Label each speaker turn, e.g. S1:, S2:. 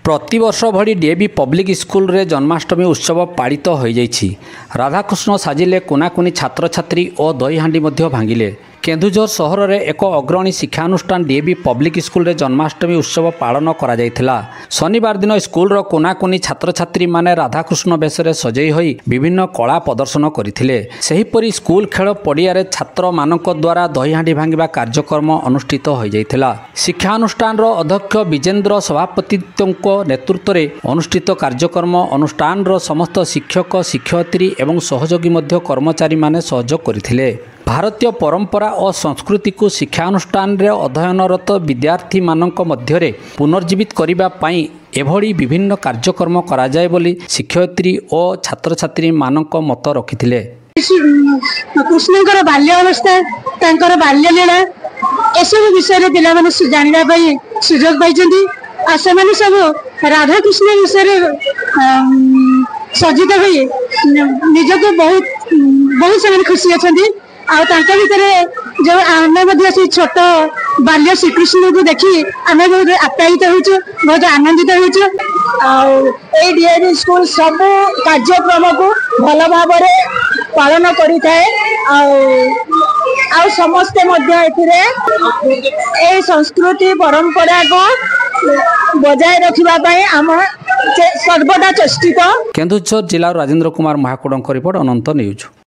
S1: प्रतिवर्ष भली DAV public school रे जन्माष्टमी उत्सव पालित हो जाइछि। राधाकृष्ण साजिले कोनाकुनी छात्र छात्री और दही हांडी मध्य भांगिले। केन्दुझर सहर रे एक अग्रणी शिक्षानुष्ठान डीएवी पब्लिक स्कूल रे जन्माष्टमी उत्सव पालन करा जायथिला। शनिवार दिन स्कूल रो कोनाकुनी छात्र छात्री माने राधाकृष्ण बेशरे सजई होई विभिन्न कला प्रदर्शन करथिले। सेहिपरि स्कूल खेल पड़िया रे छात्र मानक द्वारा दही हांडी भांगिबा कार्यक्रम अनुष्ठित हो जायथिला। शिक्षानुष्ठान रो अध्यक्ष विजेंद्र सभापतित्वଙ୍କ नेतृत्व रे अनुष्ठित कार्यक्रम अनुष्ठान रो समस्त शिक्षक शिक्षयित्री एवं सहयोगी मध्य कर्मचारी माने सहयोग करथिले। भारतीय परंपरा और संस्कृति को शिक्षानुष्ठान रे अध्ययनरत विद्यार्थी मानक मध्यरे पुनर्जीवित करिबा पई एभली विभिन्न कार्यक्रम करा जाय बोली शिक्षयित्री और छात्र छात्री मानक मत रखिथिले।
S2: कृष्णकर बाल्य अवस्था तांकर बाल्य लीला एसबु विषय पिला माने जानिबा पई सुयोग पाइछन्ती। आ सेमाने सब राधा कृष्ण विषय सज्जित होई निजको बहुत से खुशी अछन्ती। आ तांका भितरे जो आमे मध्ये से छोट बाल्य श्रीकृष्ण को देखी आमे बहुत आप्यायित होछु, बहुत आनंदित होछु। ए डीएवी स्कूल सब कार्यक्रम को भल भाव पालन करिथाए। आ समस्ते मध्य एथिरे ए संस्कृति परंपरा को बजाय रखिबा पई हम सर्वदा चेष्टित।
S1: केन्दुझर जिला राजेंद्र कुमार महाकुड़ଙ୍କ रिपोर्ट अनंत न्यूज।